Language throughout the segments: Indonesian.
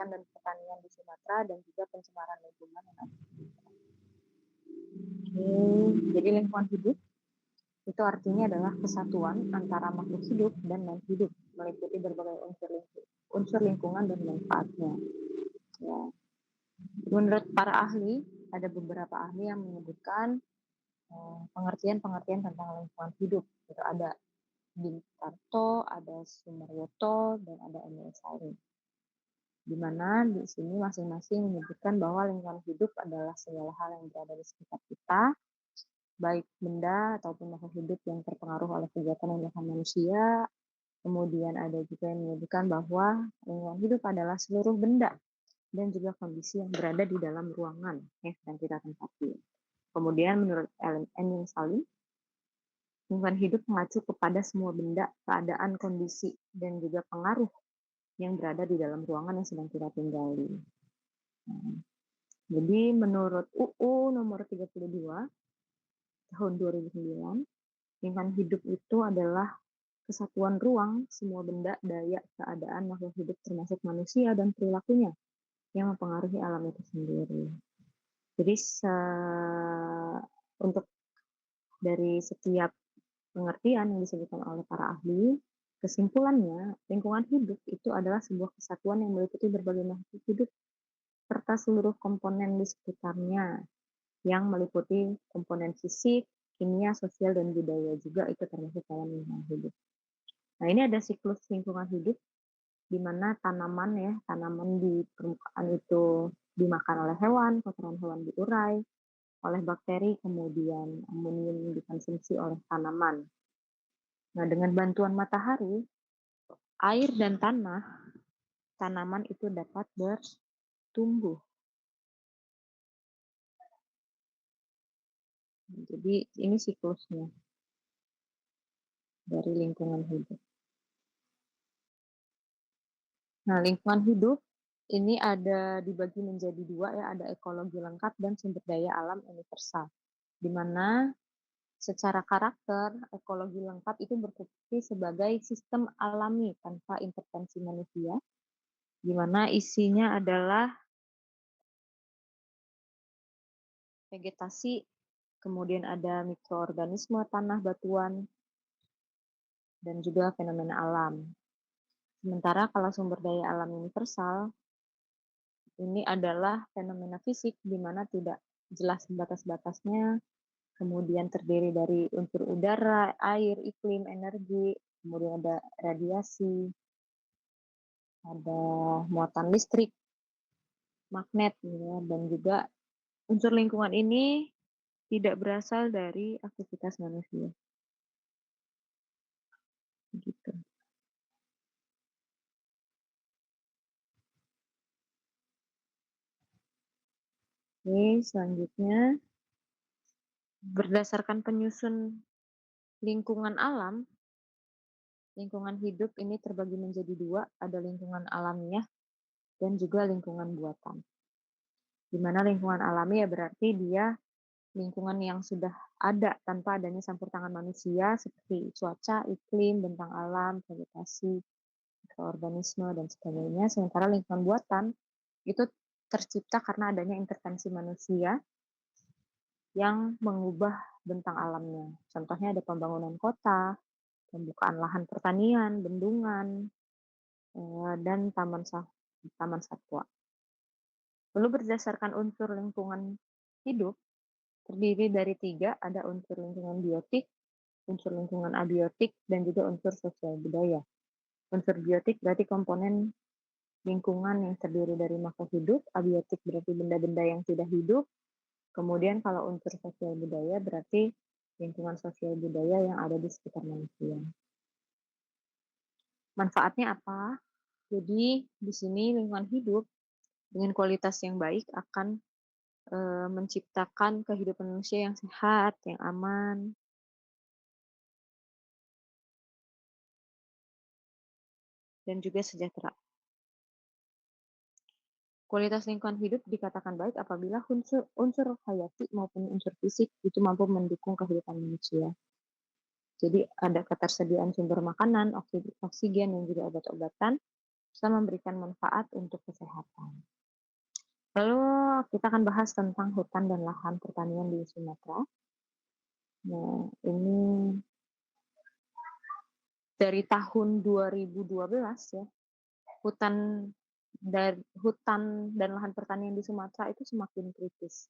dan pertanian di Sumatera dan juga pencemaran lingkungan yang ada di Sumatera. Jadi lingkungan hidup itu artinya adalah kesatuan antara makhluk hidup dan non-hidup, meliputi berbagai unsur lingkungan dan manfaatnya. Ya. Menurut para ahli, ada beberapa ahli yang menyebutkan pengertian-pengertian tentang lingkungan hidup. Itu ada Bintarto, ada Sumaryoto, dan ada Emil Saring. Di mana di sini masing-masing menyebutkan bahwa lingkungan hidup adalah segala hal yang berada di sekitar kita, baik benda ataupun makhluk hidup yang terpengaruh oleh kegiatan yang dilakukan manusia. Kemudian ada juga yang menyebutkan bahwa lingkungan hidup adalah seluruh benda dan juga kondisi yang berada di dalam ruangan yang sedang kita tempati. Kemudian menurut Emil Saring, lingkungan hidup mengacu kepada semua benda, keadaan, kondisi, dan juga pengaruh yang berada di dalam ruangan yang sedang kita tinggali. Jadi menurut UU nomor 32 tahun 2009, lingkungan hidup itu adalah kesatuan ruang, semua benda, daya, keadaan, makhluk hidup termasuk manusia dan perilakunya yang mempengaruhi alam itu sendiri. Jadi untuk dari setiap pengertian yang disebutkan oleh para ahli, kesimpulannya lingkungan hidup itu adalah sebuah kesatuan yang meliputi berbagai makhluk hidup serta seluruh komponen di sekitarnya yang meliputi komponen fisik, kimia, sosial, dan budaya juga itu termasuk dalam lingkungan hidup. Nah, ini ada siklus lingkungan hidup di mana tanaman di permukaan itu dimakan oleh hewan, kotoran hewan diurai oleh bakteri, kemudian amonium dikonsumsi oleh tanaman. Nah, dengan bantuan matahari, air dan tanah, tanaman itu dapat bertumbuh. Jadi ini siklusnya dari lingkungan hidup. Nah, lingkungan hidup ini ada dibagi menjadi dua ya, ada ekologi lengkap dan sumber daya alam universal. Di mana secara karakter, ekologi lengkap itu berfungsi sebagai sistem alami tanpa intervensi manusia, di mana isinya adalah vegetasi, kemudian ada mikroorganisme, tanah, batuan, dan juga fenomena alam. Sementara kalau sumber daya alam universal, ini adalah fenomena fisik di mana tidak jelas batas-batasnya, kemudian terdiri dari unsur udara, air, iklim, energi, kemudian ada radiasi, ada muatan listrik, magnet, ya, dan juga unsur lingkungan ini tidak berasal dari aktivitas manusia. Gitu. Oke, selanjutnya berdasarkan penyusun lingkungan alam, lingkungan hidup ini terbagi menjadi dua, ada lingkungan alamiah dan juga lingkungan buatan. Di mana lingkungan alami ya berarti dia lingkungan yang sudah ada tanpa adanya campur tangan manusia seperti cuaca, iklim, bentang alam, vegetasi, mikroorganisme, dan sebagainya. Sementara lingkungan buatan itu tercipta karena adanya intervensi manusia yang mengubah bentang alamnya. Contohnya ada pembangunan kota, pembukaan lahan pertanian, bendungan, dan taman satwa. Lalu berdasarkan unsur lingkungan hidup, terdiri dari 3, ada unsur lingkungan biotik, unsur lingkungan abiotik, dan juga unsur sosial budaya. Unsur biotik berarti komponen lingkungan yang terdiri dari makhluk hidup, abiotik berarti benda-benda yang tidak hidup, kemudian kalau unsur sosial budaya berarti lingkungan sosial budaya yang ada di sekitar manusia. Manfaatnya apa? Jadi di sini lingkungan hidup dengan kualitas yang baik akan menciptakan kehidupan manusia yang sehat, yang aman, dan juga sejahtera. Kualitas lingkungan hidup dikatakan baik apabila unsur hayati maupun unsur fisik itu mampu mendukung kehidupan manusia. Jadi ada ketersediaan sumber makanan, oksigen, dan juga obat-obatan, bisa memberikan manfaat untuk kesehatan. Lalu kita akan bahas tentang hutan dan lahan pertanian di Sumatera. Nah, ini dari tahun 2012 ya, hutan dan lahan pertanian di Sumatera itu semakin kritis.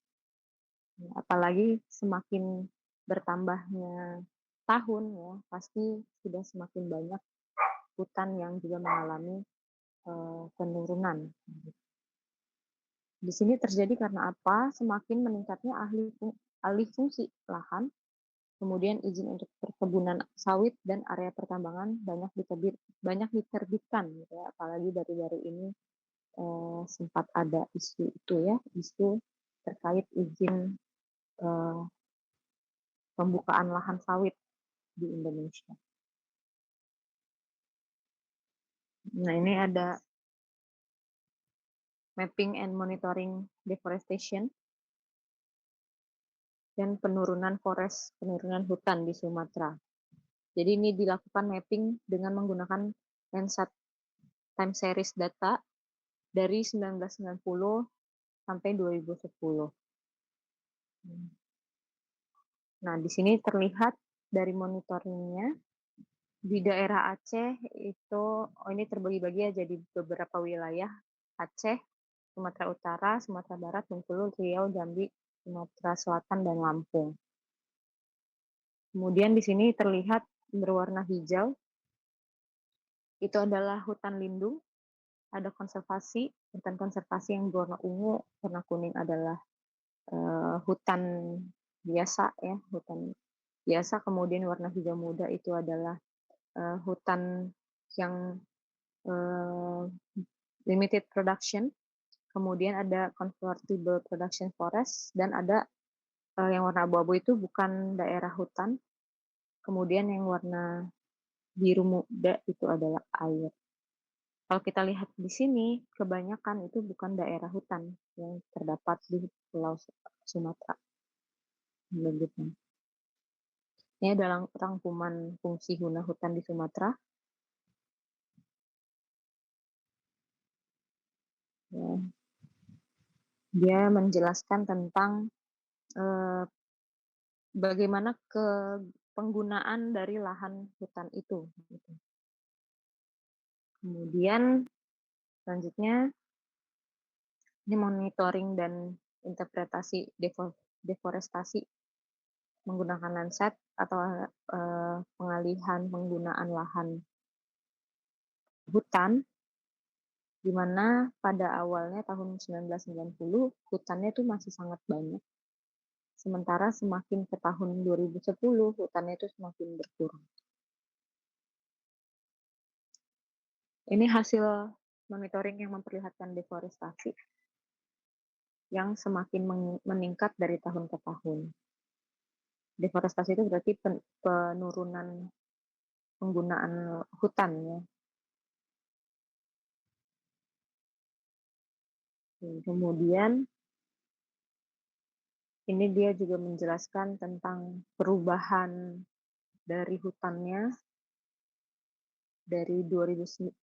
Apalagi semakin bertambahnya tahun ya, pasti sudah semakin banyak hutan yang juga mengalami penurunan. Di sini terjadi karena apa? Semakin meningkatnya alih fungsi lahan, kemudian izin untuk perkebunan sawit dan area pertambangan banyak diterbitkan gitu ya. Apalagi baru-baru ini sempat ada isu itu ya, isu terkait izin eh, pembukaan lahan sawit di Indonesia. Nah, ini ada mapping and monitoring deforestation dan penurunan hutan di Sumatera. Jadi ini dilakukan mapping dengan menggunakan Landsat Time Series data dari 1990 sampai 2010. Nah, di sini terlihat dari monitoringnya di daerah Aceh itu, ini terbagi-bagi ya jadi beberapa wilayah: Aceh, Sumatera Utara, Sumatera Barat, Bengkulu, Riau, Jambi, Sumatera Selatan, dan Lampung. Kemudian di sini terlihat berwarna hijau, itu adalah hutan lindung, ada hutan konservasi yang berwarna ungu, warna kuning adalah hutan biasa ya, hutan biasa, kemudian warna hijau muda itu adalah hutan yang uh, limited production, kemudian ada convertible production forest, dan ada yang warna abu-abu itu bukan daerah hutan, kemudian yang warna biru muda itu adalah air. Kalau kita lihat di sini, kebanyakan itu bukan daerah hutan yang terdapat di Pulau Sumatera. Begitu. Ini adalah rangkuman fungsi guna hutan di Sumatera. Ya. Dia menjelaskan tentang bagaimana penggunaan dari lahan hutan itu. Gitu. Kemudian selanjutnya ini monitoring dan interpretasi deforestasi menggunakan Landsat atau pengalihan penggunaan lahan hutan, di mana pada awalnya tahun 1990 hutannya itu masih sangat banyak. Sementara semakin ke tahun 2010 hutannya itu semakin berkurang. Ini hasil monitoring yang memperlihatkan deforestasi yang semakin meningkat dari tahun ke tahun. Deforestasi itu berarti penurunan penggunaan hutan ya. Kemudian ini dia juga menjelaskan tentang perubahan dari hutannya dari 1990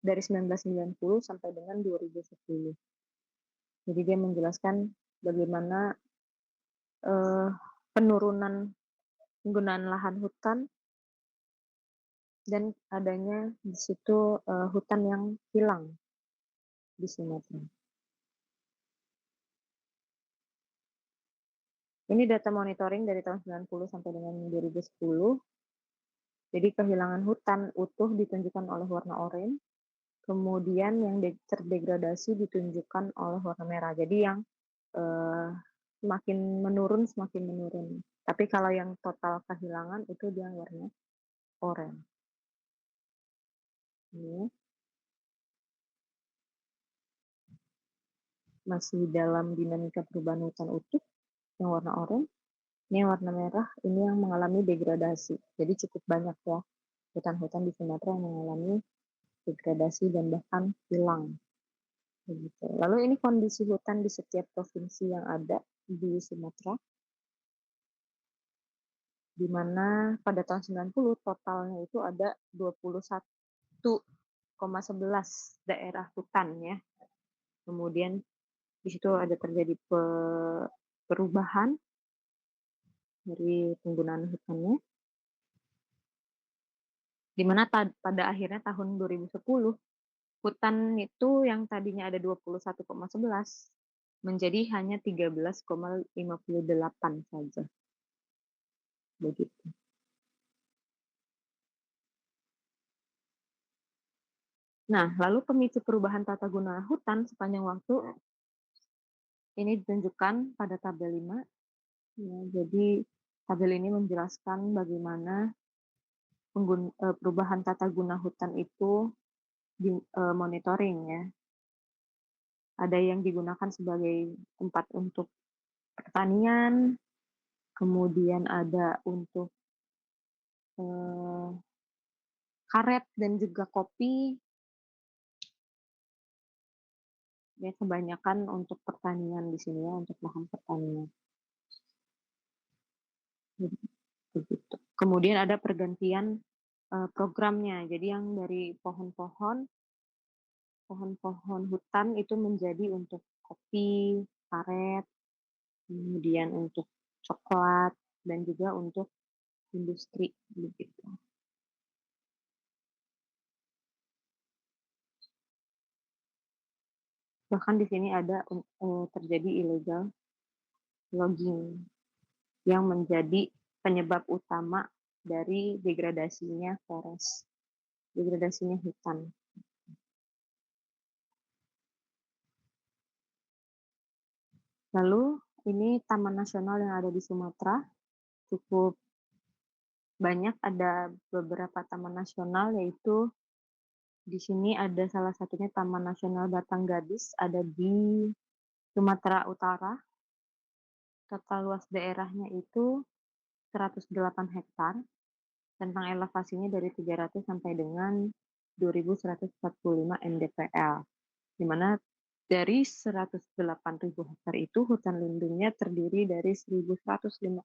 sampai dengan 2010. Jadi dia menjelaskan bagaimana penurunan penggunaan lahan hutan dan adanya di situ hutan yang hilang di Sumatera. Ini data monitoring dari tahun 90 sampai dengan 2010. Jadi kehilangan hutan utuh ditunjukkan oleh warna oranye, kemudian yang terdegradasi ditunjukkan oleh warna merah. Jadi yang semakin menurun. Tapi kalau yang total kehilangan itu dia warna oranye. Ini masih dalam dinamika perubahan hutan utuh yang warna oranye. Ini yang warna merah, ini yang mengalami degradasi. Jadi cukup banyak ya hutan-hutan di Sumatera yang mengalami degradasi dan bahkan hilang. Begitu. Lalu ini kondisi hutan di setiap provinsi yang ada di Sumatera, di mana pada tahun 90 totalnya itu ada 21,5 daerah hutan ya. Kemudian di situ ada terjadi perubahan dari penggunaan hutannya, di mana pada akhirnya tahun 2010, hutan itu yang tadinya ada 21,11 menjadi hanya 13,58 saja, begitu. Nah, lalu pemicu perubahan tata guna hutan sepanjang waktu ini ditunjukkan pada tabel 5. Ya, jadi tabel ini menjelaskan bagaimana perubahan tata guna hutan itu monitoring ya. Ada yang digunakan sebagai tempat untuk pertanian, kemudian ada untuk karet dan juga kopi. Ya, kebanyakan untuk pertanian di sini ya, untuk lahan pertanian. Begitu. Kemudian ada pergantian programnya. Jadi yang dari pohon-pohon hutan itu menjadi untuk kopi, karet, kemudian untuk coklat, dan juga untuk industri begitu. Bahkan di sini ada terjadi illegal logging yang menjadi penyebab utama dari degradasinya forest, degradasinya hutan. Lalu ini taman nasional yang ada di Sumatera, cukup banyak, ada beberapa taman nasional, yaitu di sini ada salah satunya Taman Nasional Batang Gadis, ada di Sumatera Utara. Total luas daerahnya itu 108 hektar, tentang elevasinya dari 300 sampai dengan 2.145 mdpl, di mana dari 108.000 hektar itu hutan lindungnya terdiri dari 1.150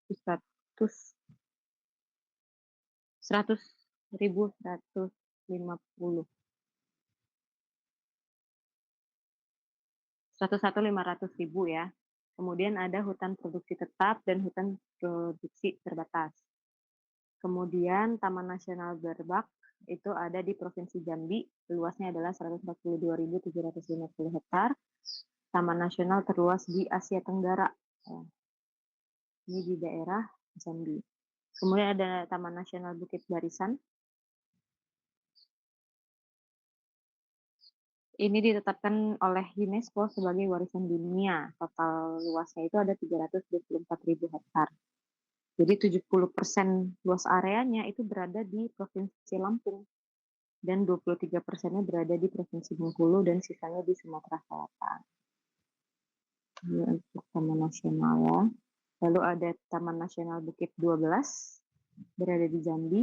101.500.000 ya. Kemudian ada hutan produksi tetap dan hutan produksi terbatas. Kemudian Taman Nasional Berbak itu ada di Provinsi Jambi, luasnya adalah 142.750 hektar. Taman nasional terluas di Asia Tenggara. Ini di daerah Jambi. Kemudian ada Taman Nasional Bukit Barisan. Ini ditetapkan oleh UNESCO sebagai warisan dunia. Total luasnya itu ada 324.000 hektar. Jadi 70% luas areanya itu berada di Provinsi Lampung. Dan 23%-nya berada di Provinsi Bengkulu dan sisanya di Sumatera Selatan. Ini untuk Taman Nasional ya. Lalu ada Taman Nasional Bukit 12 berada di Jambi.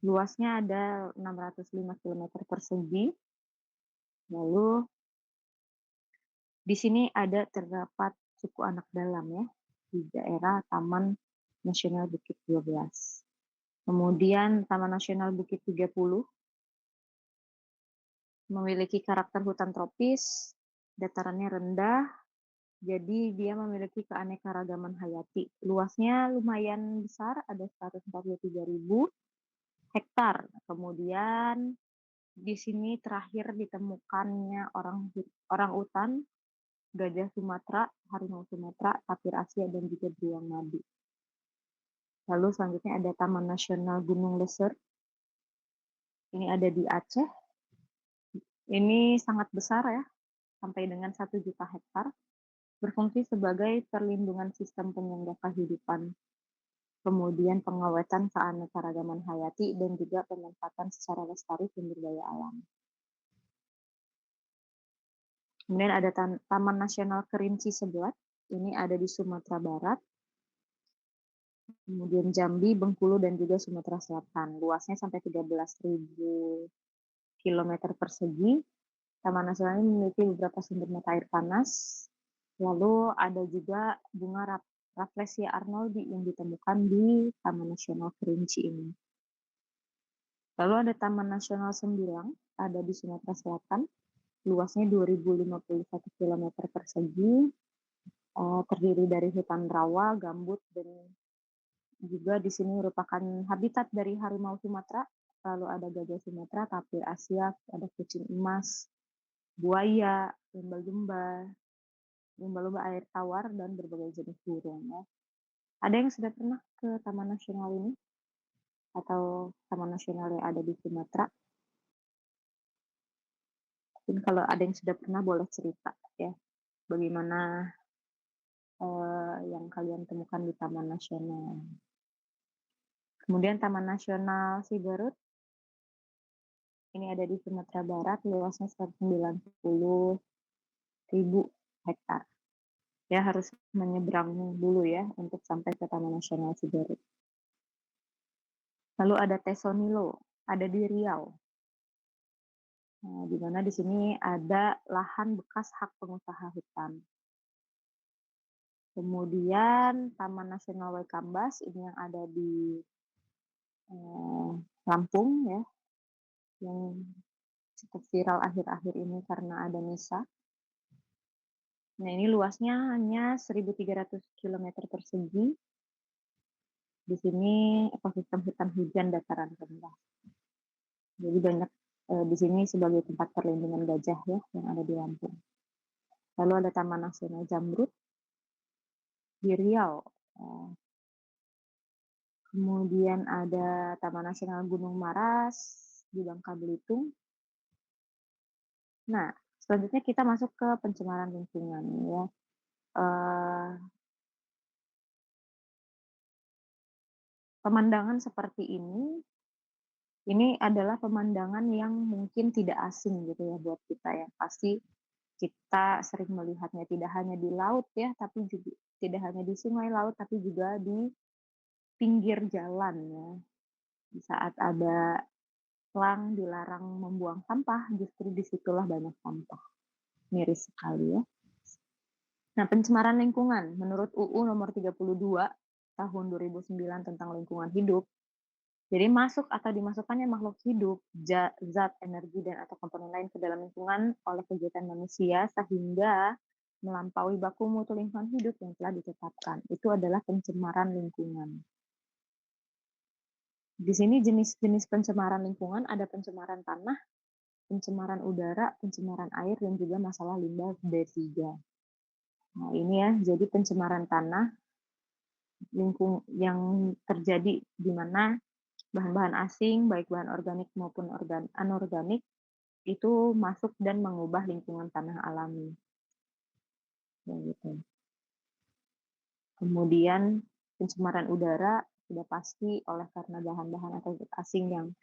Luasnya ada 605 km persegi. Lalu di sini terdapat suku anak dalam ya di daerah Taman Nasional Bukit 12. Kemudian Taman Nasional Bukit 30 memiliki karakter hutan tropis, datarannya rendah, jadi dia memiliki keanekaragaman hayati. Luasnya lumayan besar, ada 143.000 hektar. Kemudian di sini terakhir ditemukannya orang utan, gajah Sumatera, harimau Sumatera, tapir Asia, dan juga beruang madu. Lalu selanjutnya ada Taman Nasional Gunung Leser. Ini ada di Aceh. Ini sangat besar ya, sampai dengan 1 juta hektar. Berfungsi sebagai perlindungan sistem penyangga kehidupan, kemudian pengawetan keanekaragaman hayati, dan juga pemanfaatan secara lestari sumber daya alam. Kemudian ada Taman Nasional Kerinci Sebelat, ini ada di Sumatera Barat. Kemudian Jambi, Bengkulu, dan juga Sumatera Selatan. Luasnya sampai 13.000 km persegi. Taman Nasional ini memiliki beberapa sumber mata air panas. Lalu ada juga bunga Rafflesia arnoldi yang ditemukan di Taman Nasional Kerinci ini. Lalu ada Taman Nasional Sembilang, ada di Sumatera Selatan, luasnya 2051 kilometer persegi, terdiri dari hutan rawa, gambut, dan juga di sini merupakan habitat dari harimau Sumatera. Lalu ada gajah Sumatera, tapir Asia, ada kucing emas, buaya, lumba-lumba, lumba-lumba air tawar, dan berbagai jenis burung ya. Ada yang sudah pernah ke Taman Nasional ini atau Taman Nasional yang ada di Sumatera? Mungkin kalau ada yang sudah pernah boleh cerita ya, bagaimana yang kalian temukan di Taman Nasional. Kemudian Taman Nasional Siberut, ini ada di Sumatera Barat, luasnya 190.000 hektar. Ya harus menyeberang dulu ya untuk sampai ke Taman Nasional Siberut. Lalu ada Tesonilo, ada di Riau. Nah, di mana di sini ada lahan bekas hak pengusaha hutan. Kemudian Taman Nasional Waikambas, ini yang ada di Lampung ya, yang cukup viral akhir-akhir ini karena ada Nisa. Nah, ini luasnya hanya 1.300 kilometer persegi. Di sini ekosistem hutan hujan dataran rendah. Jadi banyak di sini sebagai tempat perlindungan gajah ya yang ada di Lampung. Lalu ada Taman Nasional Zamrud di Riau. Kemudian ada Taman Nasional Gunung Maras di Bangka Belitung. Nah, selanjutnya kita masuk ke pencemaran lingkungan ya. Pemandangan seperti ini adalah pemandangan yang mungkin tidak asing gitu ya buat kita ya. Pasti kita sering melihatnya tidak hanya di laut ya, tapi juga tidak hanya di sungai laut, tapi juga di pinggir jalan ya. Di saat ada plang dilarang membuang sampah, justru disitulah banyak sampah. Miris sekali ya. Nah, pencemaran lingkungan menurut UU nomor 32 tahun 2009 tentang lingkungan hidup. Jadi masuk atau dimasukkannya makhluk hidup, zat, energi, dan atau komponen lain ke dalam lingkungan oleh kegiatan manusia sehingga melampaui baku mutu lingkungan hidup yang telah ditetapkan. Itu adalah pencemaran lingkungan. Di sini jenis-jenis pencemaran lingkungan ada pencemaran tanah, pencemaran udara, pencemaran air, dan juga masalah limbah B3. Nah, ini ya, jadi pencemaran tanah yang terjadi di mana bahan-bahan asing, baik bahan organik maupun anorganik, itu masuk dan mengubah lingkungan tanah alami. Ya, gitu. Kemudian pencemaran udara sudah pasti oleh karena bahan-bahan atau asing yang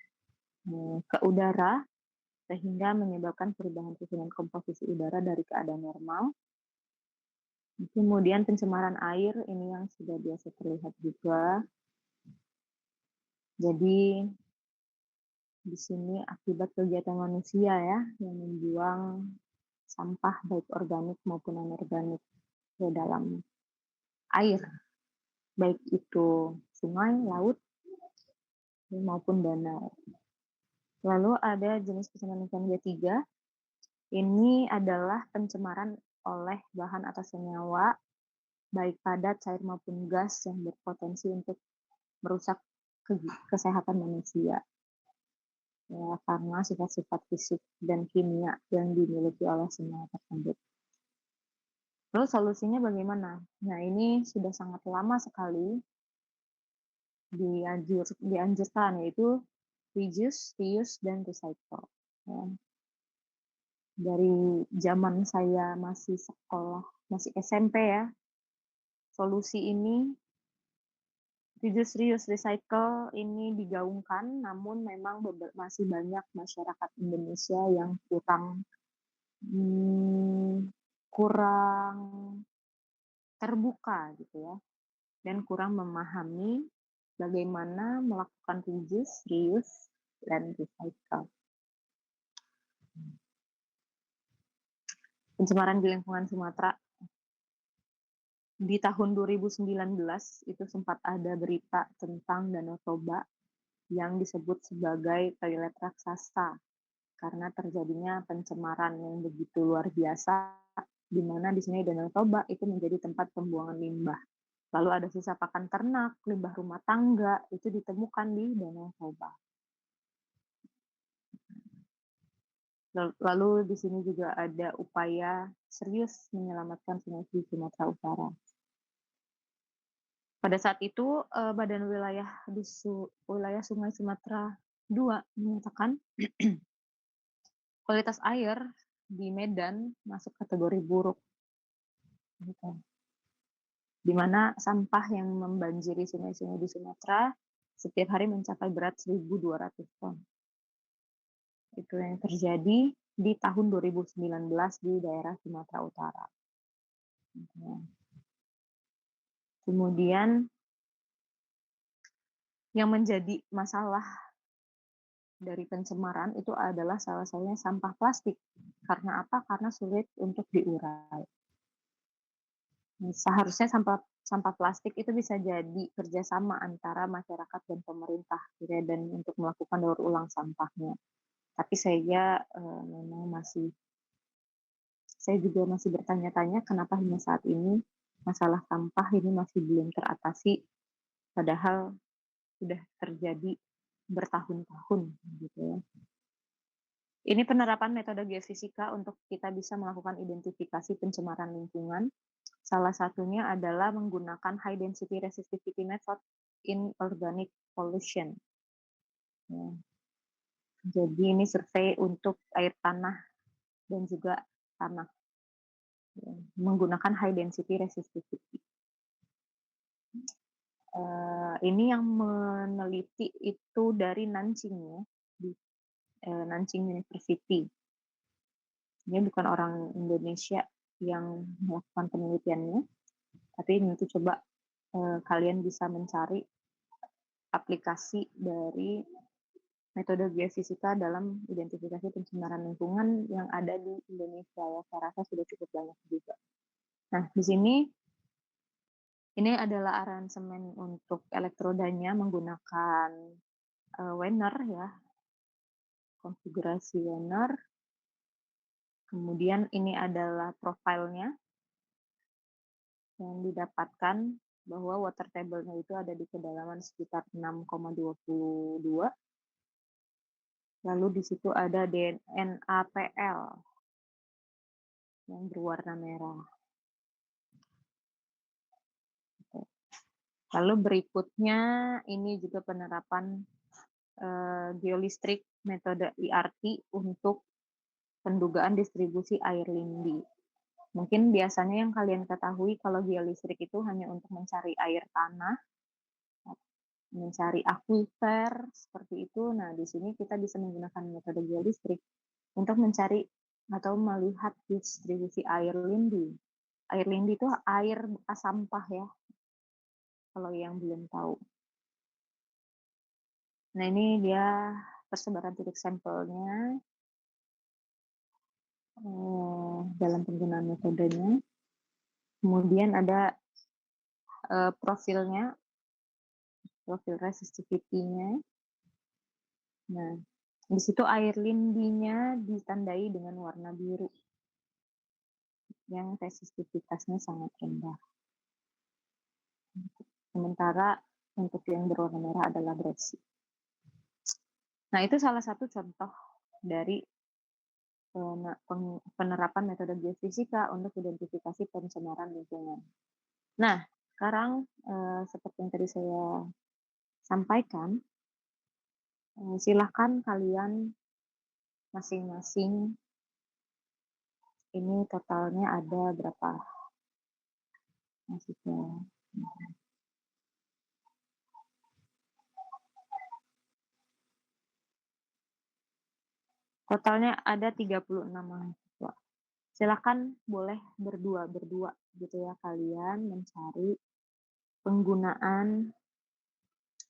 ke udara, sehingga menyebabkan perubahan susunan komposisi udara dari keadaan normal. Kemudian pencemaran air, ini yang sudah biasa terlihat juga. Jadi di sini akibat kegiatan manusia ya, yang membuang sampah baik organik maupun anorganik ke dalam air, baik itu sungai, laut, maupun danau. Lalu ada jenis pencemaran lingkungan ketiga, ini adalah pencemaran oleh bahan atau senyawa, baik padat, cair maupun gas yang berpotensi untuk merusak kesehatan manusia. Ya, karena sifat-sifat fisik dan kimia yang dimiliki oleh senyawa tersebut. Lalu solusinya bagaimana? Nah, ini sudah sangat lama sekali dianjurkan, yaitu reduce, reuse, dan recycle. Ya. Dari zaman saya masih sekolah, masih SMP ya, solusi ini reduce, reuse, recycle ini digaungkan, namun memang masih banyak masyarakat Indonesia yang kurang terbuka gitu ya, dan kurang memahami bagaimana melakukan reduce, reuse, dan recycle. Pencemaran di lingkungan Sumatera di tahun 2019 itu sempat ada berita tentang Danau Toba yang disebut sebagai toilet raksasa karena terjadinya pencemaran yang begitu luar biasa, di mana di sini Danau Toba itu menjadi tempat pembuangan limbah. Lalu ada sisa pakan ternak, limbah rumah tangga, itu ditemukan di Danau Toba. Lalu di sini juga ada upaya serius menyelamatkan sungai di Sumatera Utara. Pada saat itu, Badan Wilayah di wilayah Sungai Sumatera II menyatakan kualitas air di Medan masuk kategori buruk, gitu. Di mana sampah yang membanjiri sungai-sungai di Sumatera setiap hari mencapai berat 1.200 ton. Itu yang terjadi di tahun 2019 di daerah Sumatera Utara. Kemudian yang menjadi masalah dari pencemaran itu adalah salah satunya sampah plastik. Karena apa? Karena sulit untuk diurai. Seharusnya sampah plastik itu bisa jadi kerjasama antara masyarakat dan pemerintah, gitu ya, dan untuk melakukan daur ulang sampahnya. Tapi memang saya juga masih bertanya-tanya kenapa hingga saat ini masalah sampah ini masih belum teratasi, padahal sudah terjadi bertahun-tahun, gitu ya. Ini penerapan metode geofisika untuk kita bisa melakukan identifikasi pencemaran lingkungan. Salah satunya adalah menggunakan high density resistivity method in organic pollution. Ya. Jadi ini survei untuk air tanah dan juga tanah, ya, menggunakan high density resistivity. Ini yang meneliti itu dari Nanjing, ya, di Nanjing University. Ini bukan orang Indonesia yang melakukan penelitiannya, tapi nanti coba kalian bisa mencari aplikasi dari metode geofisika dalam identifikasi pencemaran lingkungan yang ada di Indonesia, ya. Saya rasa sudah cukup banyak juga. Nah, di sini ini adalah aransemen untuk elektrodanya menggunakan Wenner, ya, konfigurasi Wenner. Kemudian ini adalah profilnya yang didapatkan bahwa water table-nya itu ada di kedalaman sekitar 6,22. Lalu di situ ada NaPl yang berwarna merah. Lalu berikutnya ini juga penerapan geolistrik metode IRT untuk pendugaan distribusi air lindi. Mungkin biasanya yang kalian ketahui kalau geolistrik itu hanya untuk mencari air tanah, mencari akuifer seperti itu. Nah, di sini kita bisa menggunakan metode geolistrik untuk mencari atau melihat distribusi air lindi. Air lindi itu air bekas sampah, ya, kalau yang belum tahu. Nah, ini dia persebaran titik sampelnya dalam penggunaan metodenya. Kemudian ada profilnya, profil resistivity-nya. Nah, di situ air lindinya ditandai dengan warna biru yang resistivitasnya sangat rendah. Sementara untuk yang berwarna merah adalah bersih. Nah, itu salah satu contoh dari penerapan metode geofisika untuk identifikasi pencemaran lingkungan. Nah, sekarang seperti yang tadi saya sampaikan, silahkan kalian masing-masing, ini totalnya ada berapa? Maksudnya, totalnya ada 36 mahasiswa. Silakan boleh berdua gitu ya kalian mencari penggunaan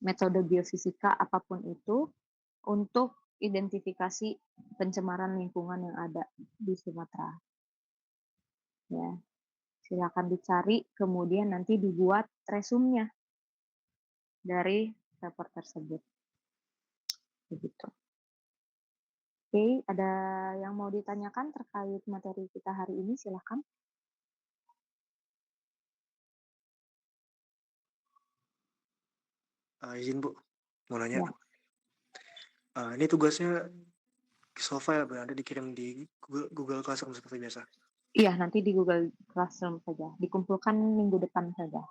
metode geofisika apapun itu untuk identifikasi pencemaran lingkungan yang ada di Sumatera. Ya, silakan dicari, kemudian nanti dibuat resumnya dari report tersebut. begitu. Oke, ada yang mau ditanyakan terkait materi kita hari ini? Silahkan. Izin Bu, mau nanya. Ya. Ini tugasnya soal file berarti dikirim di Google Classroom seperti biasa. Iya, nanti di Google Classroom saja. Dikumpulkan minggu depan saja.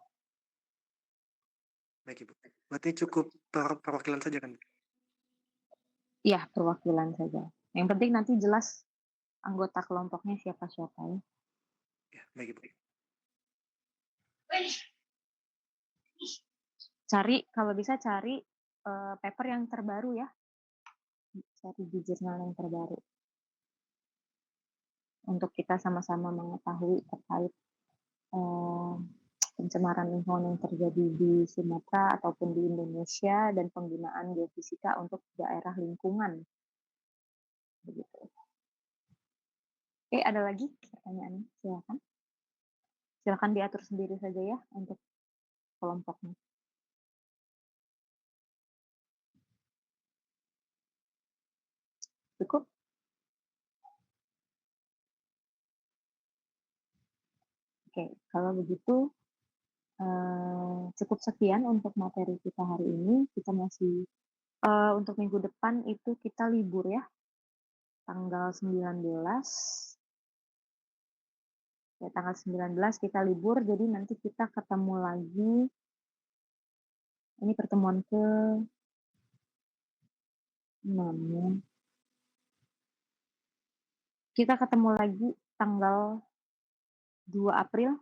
Baik Ibu. Berarti cukup perwakilan saja kan? Iya, perwakilan saja. Yang penting nanti jelas anggota kelompoknya siapa-siapa ya. Ya, baik Ibu. Kalau bisa cari paper yang terbaru ya. Cari di jurnal yang terbaru. Untuk kita sama-sama mengetahui terkait pencemaran lingkungan yang terjadi di Sumatera ataupun di Indonesia dan penggunaan geofisika untuk daerah lingkungan. Begitu. Oke, ada lagi pertanyaan? Silakan. Silakan diatur sendiri saja ya untuk kelompoknya. Cukup? Oke, kalau begitu cukup sekian untuk materi kita hari ini. Kita masih untuk minggu depan itu kita libur ya, tanggal 19. Ya, tanggal 19 kita libur, jadi nanti kita ketemu lagi. Ini pertemuan ke 6 ya. Kita ketemu lagi tanggal 2 April,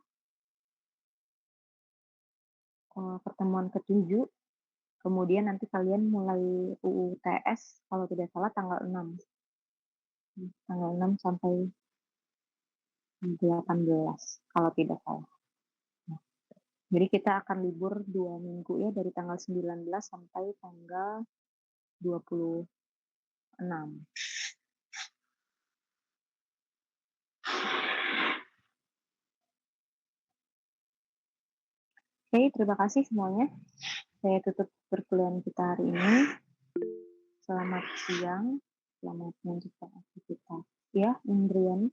pertemuan ke-7. Kemudian nanti kalian mulai UUTS kalau tidak salah tanggal 6. Tanggal 6 sampai 18 kalau tidak salah. Nah, jadi kita akan libur 2 minggu ya, dari tanggal 19 sampai tanggal 26. Oke, terima kasih semuanya. Saya tutup perkuliahan kita hari ini. Selamat siang, selamat melanjutkan aktivitas. Ya, Indriani.